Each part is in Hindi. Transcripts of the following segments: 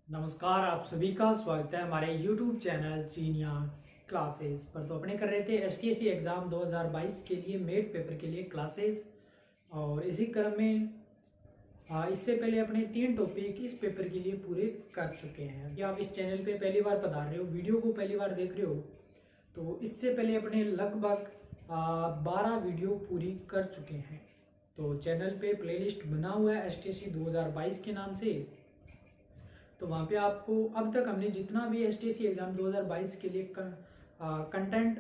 नमस्कार, आप सभी का स्वागत है हमारे YouTube चैनल जीनिया क्लासेस पर। तो अपने कर रहे थे एसटीएसी एग्ज़ाम 2022 के लिए मेट पेपर के लिए क्लासेस। और इसी क्रम में इससे पहले अपने 3 टॉपिक इस पेपर के लिए पूरे कर चुके हैं। यदि आप इस चैनल पे पहली बार पधार रहे हो, वीडियो को पहली बार देख रहे हो, तो इससे पहले अपने लगभग 12 वीडियो पूरी कर चुके हैं। तो चैनल पे प्लेलिस्ट बना हुआ है एसटीएसी 2022 के नाम से। तो वहाँ पे आपको अब तक हमने जितना भी एसटीएसी एग्ज़ाम 2022 के लिए कंटेंट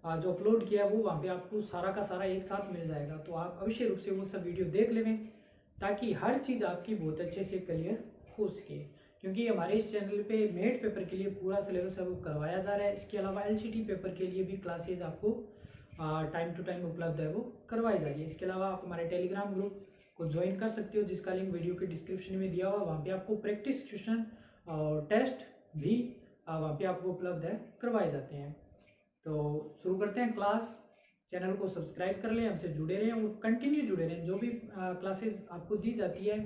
जो अपलोड किया है वो वहाँ पे आपको सारा का सारा एक साथ मिल जाएगा। तो आप अवश्य रूप से वो सब वीडियो देख लें ताकि हर चीज़ आपकी बहुत अच्छे से क्लियर हो सके, क्योंकि हमारे इस चैनल पे मेट पेपर के लिए पूरा सिलेबस है वो करवाया जा रहा है। इसके अलावा एलसीटी पेपर के लिए भी क्लासेज आपको टाइम टू टाइम उपलब्ध है वो करवाई जा रही है। इसके अलावा आप हमारे टेलीग्राम ग्रुप को ज्वाइन कर सकते हो, जिसका लिंक वीडियो के डिस्क्रिप्शन में दिया हुआ। वहाँ पे आपको प्रैक्टिस क्वेश्चन और टेस्ट भी वहाँ पे आपको उपलब्ध है करवाए जाते हैं। तो शुरू करते हैं क्लास। चैनल को सब्सक्राइब कर लें, हमसे जुड़े रहें और कंटिन्यू जुड़े रहें। जो भी क्लासेस आपको दी जाती है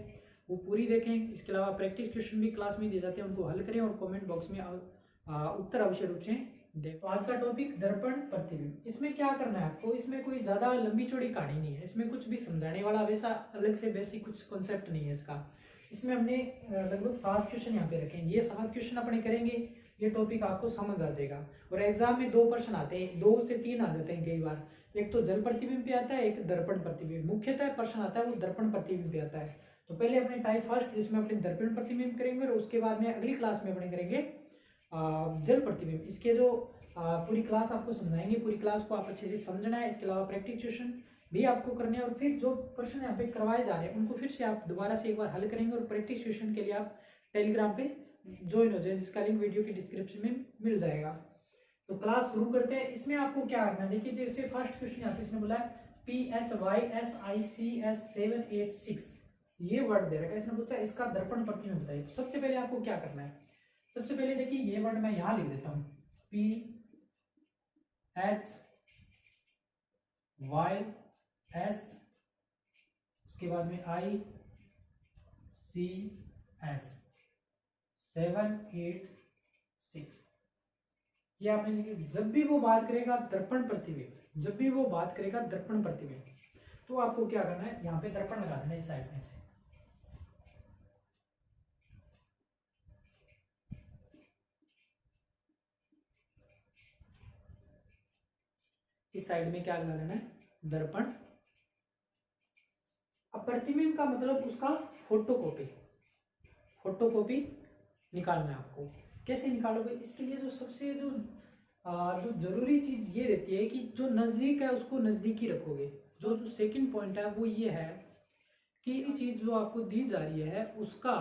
वो पूरी देखें। इसके अलावा प्रैक्टिस क्वेश्चन भी क्लास में दिए जाते हैं, उनको हल करें और कमेंट बॉक्स में उत्तर अवश्य रूप से दें। तो आज का टॉपिक दर्पण प्रतिबिंब। इसमें क्या करना है आपको, इसमें कोई ज़्यादा लंबी चौड़ी कहानी नहीं है, इसमें कुछ भी समझाने वाला वैसा अलग से बेसिक कुछ कॉन्सेप्ट नहीं है इसका। इसमें हमने लगभग 7 क्वेश्चन यहाँ पे रखे हैं। ये 7 क्वेश्चन अपने करेंगे, ये टॉपिक आपको समझ आ जाएगा। और एग्जाम में 2 प्रश्न आते हैं, 2 से 3 आ जाते हैं कई बार। एक तो जल प्रतिबिंब पे आता है, एक दर्पण प्रतिबिंब। मुख्यतः प्रश्न आता है वो दर्पण प्रतिबिंब पे आता है। तो पहले अपने टाइप फर्स्ट जिसमें अपने दर्पण प्रतिबिंब करेंगे, और उसके बाद में अगली क्लास में अपने करेंगे जल प्रतिबिंब। इसके जो पूरी क्लास आपको समझाएंगे, पूरी क्लास को आप अच्छे से समझना है। इसके अलावा प्रैक्टिस क्वेश्चन भी आपको करने हैं, और फिर जो प्रश्न यहाँ पे करवाए जा रहे हैं उनको फिर से आप दोबारा से एक बार हल करेंगे। और प्रैक्टिस क्वेश्चन के लिए आप टेलीग्राम पे ज्वाइन हो जाए, जिसका लिंक वीडियो के डिस्क्रिप्शन में मिल जाएगा। तो क्लास शुरू करते हैं। इसमें आपको क्या करना है, देखिए जैसे फर्स्ट क्वेश्चन यहाँ पे इसने बोला है PHYSICS786, ये वर्ड दे रखा है। इसने पूछा इसका दर्पण प्रतिबिंब बताइए। तो सबसे पहले आपको क्या करना है, सबसे पहले देखिए ये वर्ड मैं यहाँ लिख देता हूँ, PHYS, उसके बाद में ICS786। ये आपने लिखा। जब भी वो बात करेगा दर्पण प्रतिबिंब, जब भी वो बात करेगा दर्पण प्रतिबिंब, तो आपको क्या करना है, यहाँ पे दर्पण लगा देना इस साइड में से। इस साइड में क्या लगा देना है, दर्पण। अब प्रतिबिंब का मतलब उसका फोटोकॉपी, फोटोकॉपी निकालना है आपको। कैसे निकालोगे, इसके लिए जो सबसे जो जरूरी चीज ये रहती है कि जो नजदीक है उसको नजदीक ही रखोगे। जो जो सेकंड पॉइंट है वो ये है कि ये चीज जो आपको दी जा रही है उसका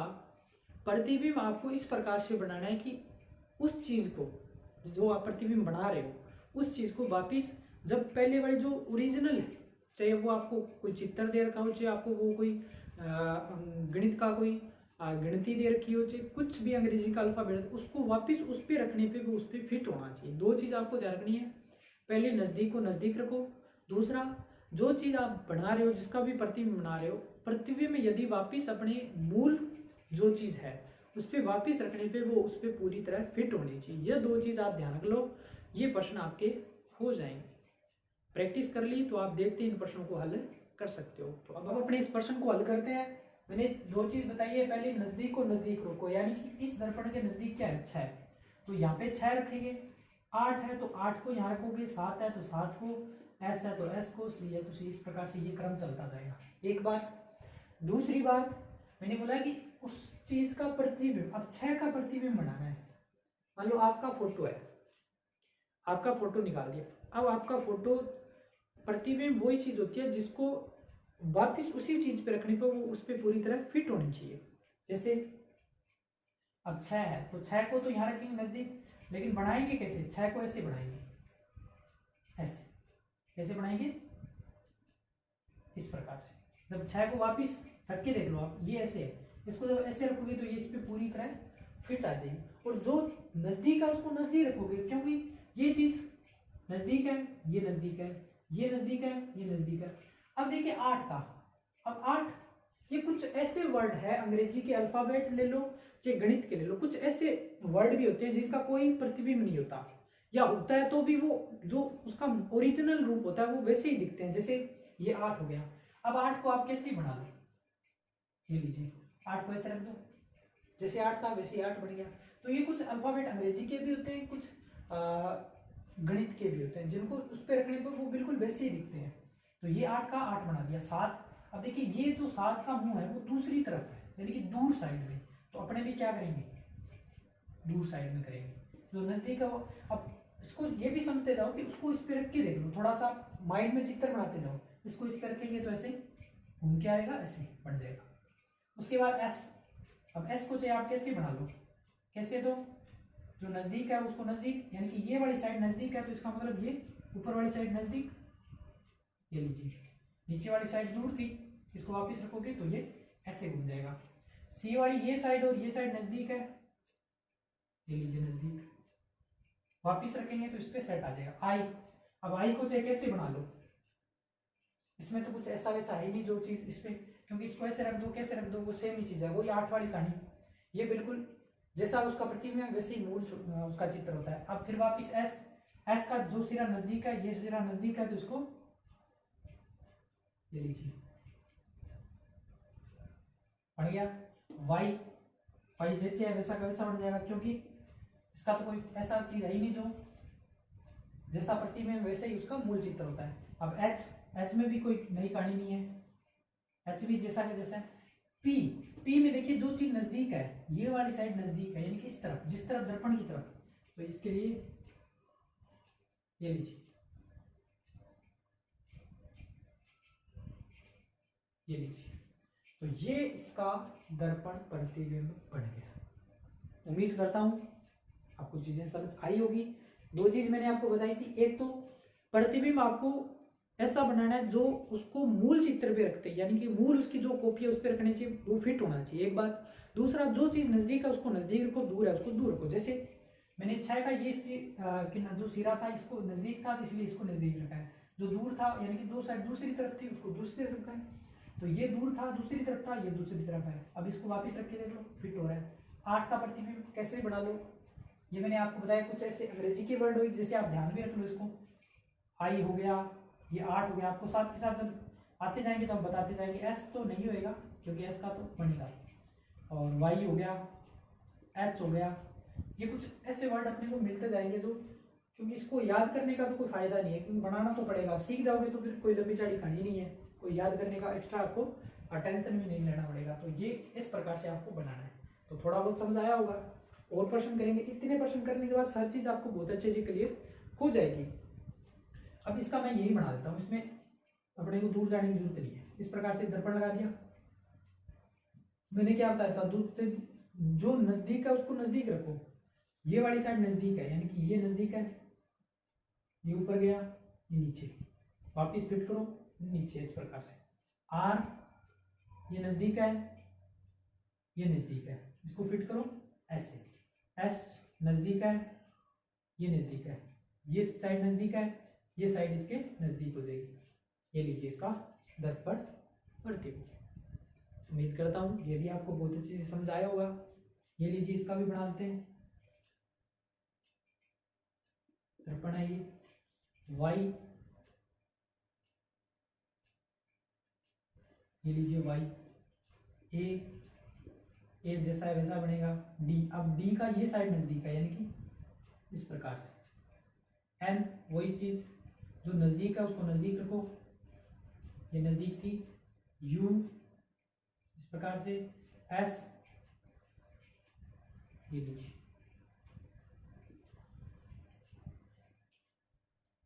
प्रतिबिंब आपको इस प्रकार से बनाना है कि उस चीज को जो आप प्रतिबिंब बना रहे हो उस चीज को वापिस, जब पहले वाली जो ओरिजिनल है, चाहे वो आपको कोई चित्र दे रखा हो, चाहे आपको वो कोई गणित का कोई गिनती दे रखी हो, चाहे कुछ भी अंग्रेजी का अल्फाबेट, उसको वापस उस पर रखने पे वो उस पर फिट होना चाहिए। 2 चीज़ आपको ध्यान रखनी है, पहले नज़दीक को नज़दीक रखो। दूसरा, जो चीज़ आप बना रहे हो, जिसका भी प्रतिबिंब बना रहे हो, प्रतिबिंब में यदि वापस अपने मूल जो चीज़ है उस पर वापस रखने पे वो उस पर पूरी तरह फिट होनी चाहिए। ये 2 चीज़ आप ध्यान रख लो, ये प्रश्न आपके हो जाएंगे। प्रैक्टिस कर ली तो आप देखते इन प्रश्नों को हल कर सकते हो। तो अब हम अपने इस प्रश्न को हल करते हैं। मैंने 2 चीज बताई है, पहले नजदीक को नजदीक रखो, यानी कि इस दर्पण के नजदीक क्या है, 6, तो यहाँ पे 6 रखेंगे। 8 है तो 8 को यहाँ रखोगे, 7 है तो 7 को, S है तो S को, C है तो C, इस प्रकार से ये क्रम चलता जाएगा। एक बात। दूसरी बात, मैंने बोला कि उस चीज का प्रतिबिंब, अब 6 का प्रतिबिंब बनाना है। मान लो आपका फोटो है, आपका फोटो निकाल दिया। अब आपका फोटो प्रतिबिंब वही चीज होती है जिसको वापिस उसी चीज पे रखने पे वो उस पर पूरी तरह फिट होनी चाहिए। जैसे अब 6 है तो 6 को तो यहाँ रखेंगे नजदीक, लेकिन बनाएंगे कैसे, 6 को ऐसे बनाएंगे, ऐसे कैसे बनाएंगे, इस प्रकार से। जब 6 को वापिस रख के देख लो आप, ये ऐसे है, इसको जब ऐसे रखोगे तो ये इस पे पूरी तरह फिट आ जाएगी। और जो नजदीक है उसको नजदीक रखोगे, क्योंकि ये चीज नजदीक है, ये नजदीक है, ये नजदीक है, ये नजदीक है। अब देखिए 8 का, अब 8 ये कुछ ऐसे वर्ड है, अंग्रेजी के अल्फाबेट ले लो चाहे गणित के ले लो, कुछ ऐसे वर्ड भी होते हैं जिनका कोई प्रतिबिंब नहीं होता, या होता है तो भी वो जो उसका ओरिजिनल रूप होता है वो वैसे ही दिखते हैं। जैसे ये 8 हो गया, अब 8 को आप कैसे बना लो, ये लीजिए 8 को ऐसे रख दो, जैसे 8 था वैसे 8 बन गया। तो ये कुछ अल्फाबेट अंग्रेजी के भी होते हैं, कुछ गणित के भी होते हैं, जिनको उस पर रखने पर वो बिल्कुल वैसे ही दिखते हैं। तो ये 8 का 8 बना दिया। 7, अब देखिए ये जो 7 का मुंह है वो दूसरी तरफ है, यानी कि दूर साइड में, तो अपने भी क्या करेंगे, दूर साइड में करेंगे। जो नजदीक है वो, अब इसको ये भी समझते जाओ कि उसको इस पे रख के देख लो, थोड़ा सा माइंड में चित्र बनाते जाओ। इसको इस पे रखेंगे तो ऐसे घूम के आएगा, ऐसे बन जाएगा। उसके बाद एस, अब एस को चाहे आप कैसे बना लो, कैसे दो, जो नजदीक है उसको नजदीक, यानी कि ये वाली साइड नजदीक है तो इसका मतलब ये ऊपर वाली साइड नजदीक, ये लीजिए नीचे वाली साइड दूर थी, इसको वापस रखोगे तो ये ऐसे घूम जाएगा। सी वाली ये साइड और ये साइड नजदीक है, ये लीजिए नजदीक, वापिस रखेंगे तो इस पे सेट आ जाएगा। आई, अब आई को चाहे कैसे बना लो, इसमें तो कुछ ऐसा वैसा है नहीं जो चीज इस पे, क्योंकि इसको ऐसे रख दो कैसे रख दो वो सेम ही चीज है, वही 8 वाली कहानी, ये बिल्कुल जैसा उसका प्रतिबिंब वैसे ही मूल उसका चित्र होता है। अब फिर वापिस एस, एस का जो सिरा नजदीक है, ये सिरा नजदीक है तो इसको ये लीजिए बन गया। वाई, वाई जैसे है वैसा का वैसा बन जाएगा, क्योंकि इसका तो कोई ऐसा चीज है ही नहीं जो जैसा प्रतिबिंब वैसे ही उसका मूल चित्र होता है। अब एच, एच में भी कोई नई कहानी नहीं है, एच भी जैसा है जैसा है। पी, पी में देखिए जो चीज नजदीक है, ये वाली साइड नजदीक है, यानी कि इस तरफ, जिस तरफ दर्पण की तरफ, तो इसके लिए ये लीजिए, ये लीजिए, तो ये इसका दर्पण प्रतिबिंब बन गया। उम्मीद करता हूं आपको चीजें समझ आई होगी। 2 चीज मैंने आपको बताई थी, एक तो प्रतिबिंब आपको ऐसा बनाना है जो उसको मूल चित्र पे रखते हैं, यानी कि मूल उसकी जो कॉपी है उस पर रखनी चाहिए, वो फिट होना चाहिए, एक बात। दूसरा, जो चीज नजदीक है उसको नजदीक रखो, दूर है उसको दूर रखो। जैसे मैंने 6 का ये जो सिरा था इसको नजदीक था तो इसलिए इसको नजदीक रखा है, जो दूर था यानी कि 2 साइड दूसरी तरफ थी उसको दूसरी तरफ रखा है, तो ये दूर था दूसरी तरफ था, ये दूसरी तरफ है। अब इसको वापस रख के देख लो, फिट हो रहा है। 8 का प्रतिबिंब कैसे बना लो, ये मैंने आपको बताया, कुछ ऐसे अंग्रेजी के वर्ड हो जैसे आप ध्यान में रख लो इसको। आई हो गया, ये 8 हो गया, आपको साथ के साथ जब आते जाएंगे तो हम बताते जाएंगे। एस तो नहीं होएगा क्योंकि एस का तो बनेगा, और वाई हो गया, एच हो गया, ये कुछ ऐसे वर्ड अपने को मिलते जाएंगे जो, क्योंकि इसको याद करने का तो कोई फायदा नहीं है, क्योंकि बनाना तो पड़ेगा, आप सीख जाओगे तो फिर कोई लंबी चौड़ी कहानी नहीं है, कोई याद करने का एक्स्ट्रा आपको टेंशन भी नहीं लेना पड़ेगा। तो ये इस प्रकार से आपको बनाना है, तो थोड़ा बहुत समझ आया होगा। और प्रश्न करेंगे, इतने प्रश्न करने के बाद हर चीज आपको बहुत अच्छे से क्लियर हो जाएगी। अब इसका मैं यही बना देता हूँ, इसमें अपने को दूर जाने की जरूरत नहीं है। इस प्रकार से दर्पण लगा दिया, मैंने क्या बताया था, जो नजदीक है उसको नजदीक रखो, ये वाली साइड नजदीक है यानी कि ये नजदीक है, ये ऊपर गया, ये नीचे, वापिस फिट करो नीचे, इस प्रकार से। आर, ये नजदीक है, ये नजदीक है, इसको फिट करो ऐसे। एस नजदीक है, ये नजदीक है, ये साइड नजदीक है, ये साइड इसके नजदीक हो जाएगी। ये लीजिए इसका दर्पण प्रतिबिंब। उम्मीद करता हूं ये भी आपको बहुत अच्छे से समझ आया होगा। ये लीजिए इसका भी बना देते हैं, दर्पण है ये। वाई, ये लीजिए वाई, ए जैसा है वैसा बनेगा। डी, अब डी का ये साइड नजदीक है यानी कि इस प्रकार से। एन, वही चीज, जो नजदीक है उसको नजदीक रखो, ये नजदीक थी। यू इस प्रकार से। एस, ये लीजिए,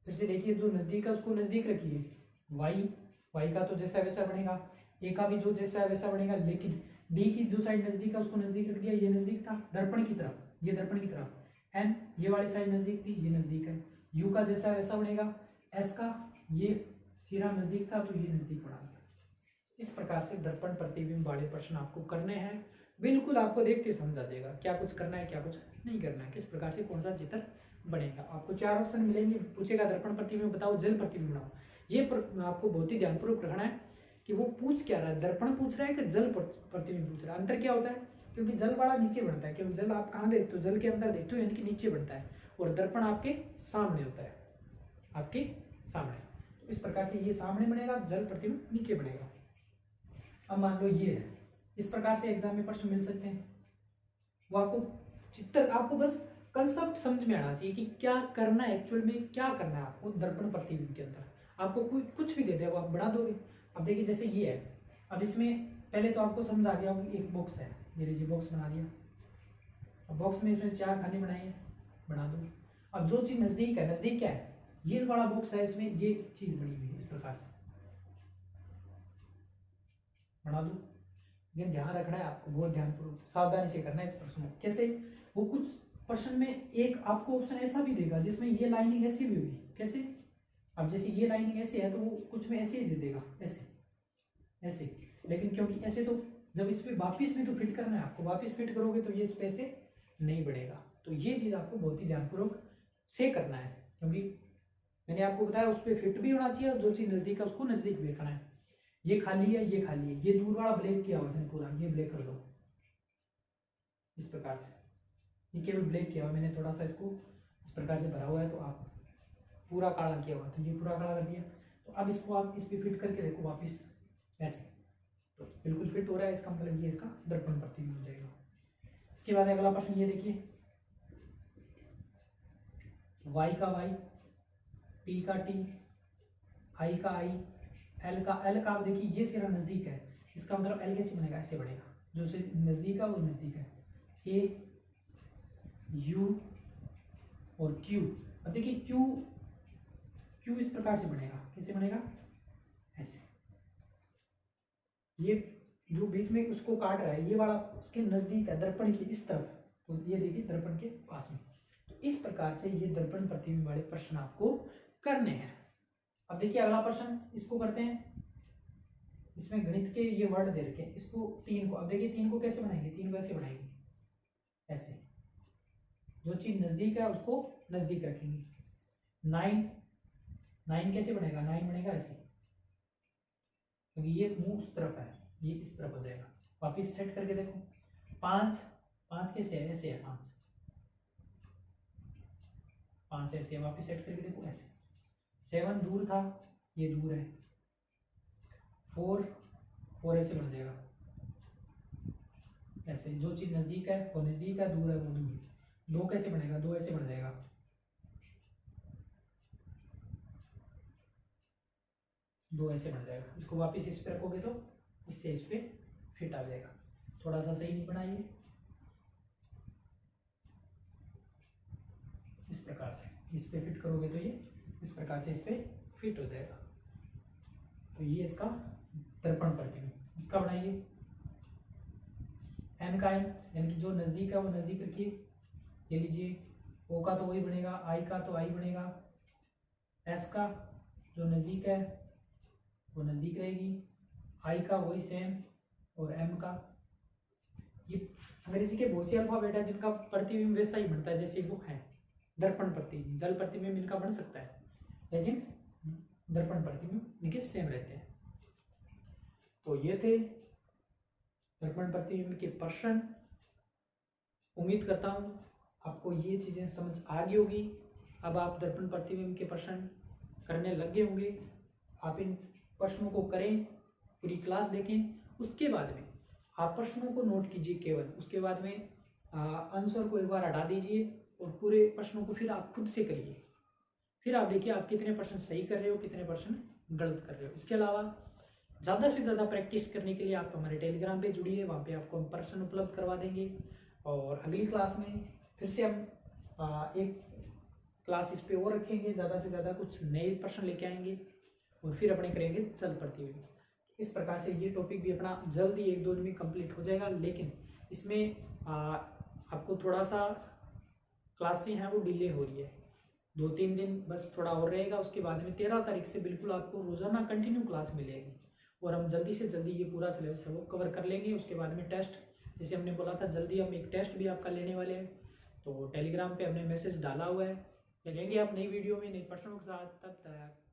फिर से देखिए जो नजदीक है उसको नजदीक रखिए। वाई, वाई का तो जैसा वैसा बनेगा, ए का भी जो जैसा है वैसा बनेगा, लेकिन डी की जो साइड नजदीक है उसको नजदीक रख दिया, ये नजदीक था दर्पण की तरफ, ये दर्पण की तरफ। एन, ये वाली साइड नजदीक थी, ये नजदीक है। यू का जैसा वैसा बनेगा। एस का ये सिरा नजदीक था तो ये नजदीक बना दिया। इस प्रकार से दर्पण प्रतिबिंब वाले प्रश्न आपको करने हैं, बिल्कुल आपको देखते समझ आ जाएगा क्या कुछ करना है क्या कुछ नहीं करना है, किस प्रकार से कौन सा चित्र बनेगा। आपको 4 ऑप्शन मिलेंगे, पूछेगा दर्पण प्रतिबिंब बताओ, जल प्रतिबिंब बनाओ। ये आपको बहुत ही ध्यानपूर्वक रखना है, कि वो पूछ क्या रहा है, दर्पण पूछ रहा है कि जल प्रतिबिंब पूछ रहा है। अंतर क्या होता है, क्योंकि जल वाला नीचे बढ़ता है, क्योंकि जल आप कहाँ देखते हो, जल के अंदर देखते हो यानी कि नीचे बढ़ता है, और दर्पण आपके सामने होता है, आपके सामने। तो इस प्रकार से ये सामने बनेगा, जल प्रतिबिंब नीचे बनेगा। अब मान लो ये है, इस प्रकार से एग्जाम में प्रश्न मिल सकते हैं। वो आपको चित्र, आपको बस कंसेप्ट समझ में आना चाहिए कि क्या करना है, एक्चुअल में क्या करना है आपको दर्पण प्रतिबिंब के अंदर। आपको कोई कुछ भी दे दे वो आप बढ़ा दोगे। अब देखिए जैसे ये है, अब इसमें पहले तो आपको समझ आ गया कि एक बॉक्स है, ये लीजिए बॉक्स बना दिया। अब बॉक्स में इसमें 4 खाने बनाए हैं, बना दो। अब जो चीज नजदीक है, नजदीक क्या है, ये बड़ा बॉक्स है, इसमें ये चीज बनी हुई है, इस प्रकार से बना दो। ये ध्यान रखना है आपको, बहुत ध्यानपूर्वक सावधानी से करना है इस प्रश्न को। कैसे, वो कुछ प्रश्न में एक आपको ऑप्शन ऐसा भी देगा जिसमें ये लाइनिंग ऐसी भी होगी। कैसे, अब जैसे ये लाइनिंग ऐसे है तो वो कुछ में ऐसे ही दे देगा, ऐसे ऐसे। लेकिन क्योंकि ऐसे तो जब इस पे वापिस भी तो फिट करना है आपको, वापिस फिट करोगे तो ये इस पे ऐसे नहीं बढ़ेगा। तो ये चीज आपको बहुत ही ध्यानपूर्वक से करना है, क्योंकि मैंने आपको बताया उस पर फिट भी होना चाहिए, और जो चीज नजदीक है उसको नजदीक भी रखना है। ये खाली है, ये खाली है, ये दूर वाला ब्लैक किया हुआ है पूरा, ये ब्लैक कर दो इस प्रकार से। ये केवल ब्लैक किया हुआ, मैंने थोड़ा सा इसको इस प्रकार से भरा हुआ है, तो आप पूरा काला किया हुआ, तो ये पूरा काला कर दिया। तो अब इसको आप इस पे फिट करके देखो वापिस ऐसे, तो बिल्कुल फिट हो रहा है, इसका मतलब ये इसका दर्पण प्रतिबिंब हो जाएगा। इसके बाद अगला प्रश्न ये देखिए, y का y, t का t, i का i, L का आप देखिए ये सिरा नजदीक है, इसका मतलब L कैसे बनेगा, ऐसे बनेगा, जो से नजदीक है वो नजदीक है, A U और Q। अब देखिए Q इस प्रकार से बनेगा, कैसे बनेगा, ऐसे। ये जो बीच में उसको काट रहा है, ये वाला उसके नजदीक है, दर्पण के इस तरफ, तो ये देखिए दर्पण के पास में। तो इस प्रकार से ये दर्पण प्रतिबिंब वाले प्रश्न आपको करने हैं। अब देखिए अगला प्रश्न, इसको करते हैं। इसमें गणित के ये वर्ड दे रखे हैं, इसको 3 को, अब देखिए 3 को कैसे बनाएंगे, 3 को ऐसे बनाएंगे, ऐसे। जो चीज नजदीक है उसको नजदीक रखेंगे। 9 कैसे बनेगा, 9 बनेगा ऐसे, क्योंकि ये मुंह उस तरफ है, ये इस तरफ हो जाएगा। वापिस सेट करके देखो, 5 कैसे है, ऐसे है, 5 ऐसे है, वापिस सेट करके देखो ऐसे। 7 दूर था, ये दूर है। 4 ऐसे बन जाएगा ऐसे, जो चीज नजदीक है वो नजदीक है, दूर है वो दूर है। 2 कैसे बनेगा, 2 ऐसे बन जाएगा, 2 ऐसे बन जाएगा। इसको वापस इस पे रखोगे तो इससे इस पे फिट आ जाएगा। थोड़ा सा सही नहीं बनाइए, इस प्रकार से इस पे फिट करोगे तो ये इस प्रकार से इस पे फिट हो जाएगा। तो ये इसका दर्पण प्रतिबिंब। इसका बनाइए, n का n, यानी कि जो नजदीक है वो नजदीक रखिए। ये लीजिए, O का तो वही बनेगा, I का तो I बनेगा, S का जो नजदीक है वो नजदीक रहेगी, I का वही सेम, और M का ये अंग्रेजी के बहुत से अल्फाबेट है जिनका प्रतिबिंब वैसा ही बनता है जैसे वो है दर्पण प्रतिबिंब। जल प्रतिबिंब इनका बन सकता है, लेकिन दर्पण प्रतिबिंब इनके सेम रहते हैं। तो ये थे दर्पण प्रतिबिंब के प्रश्न। उम्मीद करता हूँ आपको ये चीज़ें समझ आ गई होगी। अब आप दर्पण प्रतिबिंब के प्रश्न करने लग गए होंगे। आप इन प्रश्नों को करें, पूरी क्लास देखें, उसके बाद में आप प्रश्नों को नोट कीजिए केवल, उसके बाद में आंसर को एक बार हटा दीजिए और पूरे प्रश्नों को फिर आप खुद से करिए। फिर आप देखिए आप कितने प्रश्न सही कर रहे हो, कितने प्रश्न गलत कर रहे हो। इसके अलावा ज़्यादा से ज़्यादा प्रैक्टिस करने के लिए आप हमारे टेलीग्राम पे जुड़िए, वहाँ पे आपको हम प्रश्न उपलब्ध करवा देंगे। और अगली क्लास में फिर से हम एक क्लास इस पे और रखेंगे, ज़्यादा से ज़्यादा कुछ नए प्रश्न लेके आएंगे और फिर अपने करेंगे जल प्रतिबिंब। इस प्रकार से ये टॉपिक भी अपना जल्दी 1-2 दिन में कंप्लीट हो जाएगा, लेकिन इसमें आपको थोड़ा सा क्लासें हैं वो डिले हो रही है, 2-3 दिन बस थोड़ा और रहेगा। उसके बाद में 13 तारीख से बिल्कुल आपको रोजाना कंटिन्यू क्लास मिलेगी और हम जल्दी से जल्दी ये पूरा सिलेबस है वो कवर कर लेंगे। उसके बाद में टेस्ट, जैसे हमने बोला था जल्दी हम एक टेस्ट भी आपका लेने वाले हैं, तो टेलीग्राम पे हमने मैसेज डाला हुआ है। मिलेंगे आप नई वीडियो में नए प्रश्नों के साथ, तब तक